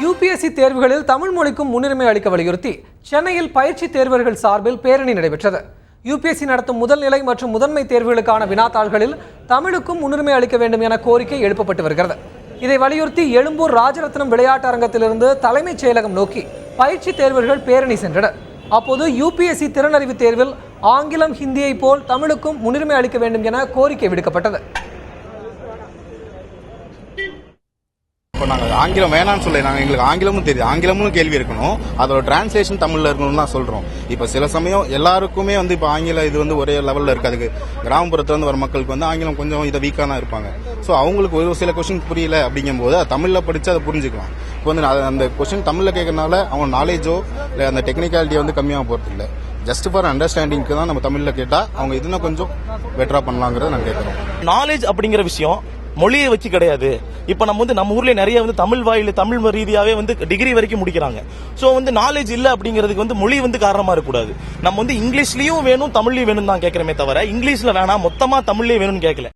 UPSC தேர்வுகளில் தமிழ் மொழிக்கும் முன்னுரிமை அளிக்க வலியுறுத்தி சென்னையில் பயிற்சி தேர்வர்கள் சார்பில் பேரணி நடைபெற்றது. யுபிஎஸ்சி நடத்தும் முதல் நிலை மற்றும் முதன்மை தேர்வுகளுக்கான வினாத்தாள்களில் தமிழுக்கும் முன்னுரிமை அளிக்க வேண்டும் என கோரிக்கை எழுப்பப்பட்டு வருகிறது. இதை வலியுறுத்தி எழும்பூர் ராஜரத்னம் விளையாட்டு அரங்கத்திலிருந்து தலைமைச் செயலகம் நோக்கி பயிற்சி தேர்வர்கள் பேரணி சென்றனர். அப்போது யுபிஎஸ்சி திறனறிவு தேர்வில் ஆங்கிலம், ஹிந்தியை போல் தமிழுக்கும் முன்னுரிமை அளிக்க வேண்டும் என கோரிக்கை விடுக்கப்பட்டது. இப்போ நாங்கள் ஆங்கிலம் வேணாம்னு சொல்லி எங்களுக்கு ஆங்கிலமும் தெரியுது, ஆங்கிலமும் கேள்வி இருக்கணும், அதோட டிரான்ஸ்லேஷன் தமிழ்ல இருக்கணும்னு தான் சொல்றோம். இப்போ சில சமயம் எல்லாருக்குமே இப்போ ஆங்கிலம் இது ஒரே லெவலில் இருக்காது. கிராமப்புறத்துல வர மக்களுக்கு ஆங்கிலம் கொஞ்சம் இதை வீக்காக தான் இருப்பாங்க. ஸோ அவங்களுக்கு ஒரு சில கொஸ்டின் புரியல அப்படிங்கும்போது தமிழ்ல படிச்சு அதை புரிஞ்சுக்கலாம். இப்போ அந்த கொஸ்டின் தமிழ்ல கேட்கறதுனால அவங்க நாலேஜோ இல்லை அந்த டெக்னிக்காலிட்டியோ கம்மியாக போறது இல்லை. ஜஸ்ட் ஃபார் அண்டர்ஸ்டாண்டிங்க்கு தான் நம்ம தமிழ்ல கேட்டா அவங்க இதுனா கொஞ்சம் பெட்டரா பண்ணலாங்கிறத நான் கேட்கிறோம். நாலேஜ் அப்படிங்கிற விஷயம் மொழியை வச்சு கிடையாது. இப்ப நம்ம ஊர்ல நிறைய தமிழ் வாயில தமிழ் ரீதியாவே டிகிரி வரைக்கும் முடிக்கிறாங்க. சோ நாலேஜ் இல்ல அப்படிங்கிறதுக்கு மொழி காரணமா இருக்கக்கூடாது. நம்ம இங்கிலீஷ்லயும் வேணும் தமிழ்லயும் வேணும் தான் கேட்கிறமே தவிர இங்கிலீஷ்ல வேணாம் மொத்தமா தமிழ்லயே வேணும்னு கேட்கல.